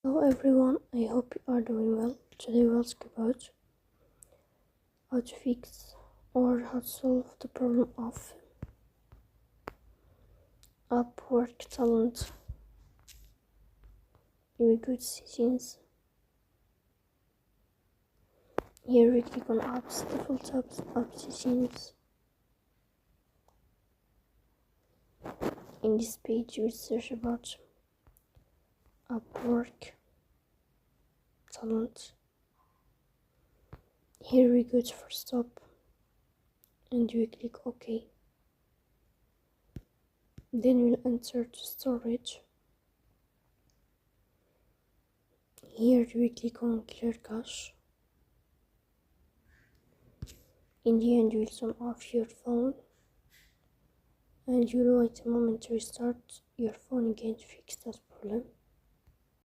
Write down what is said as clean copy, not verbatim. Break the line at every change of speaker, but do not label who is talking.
Hello everyone, I hope you are doing well. Today we'll talk about how to fix or how to solve the problem of Upwork talent. Very good sessions. Here we click on apps, default tabs, app sessions. In this page you will search about Upwork talent. Here we go to Forcestop and you click OK. Then we'll enter to storage. Here we click on clear cache. In the end you will turn off your phone and you will wait a moment to restart your phone again to fix that problem.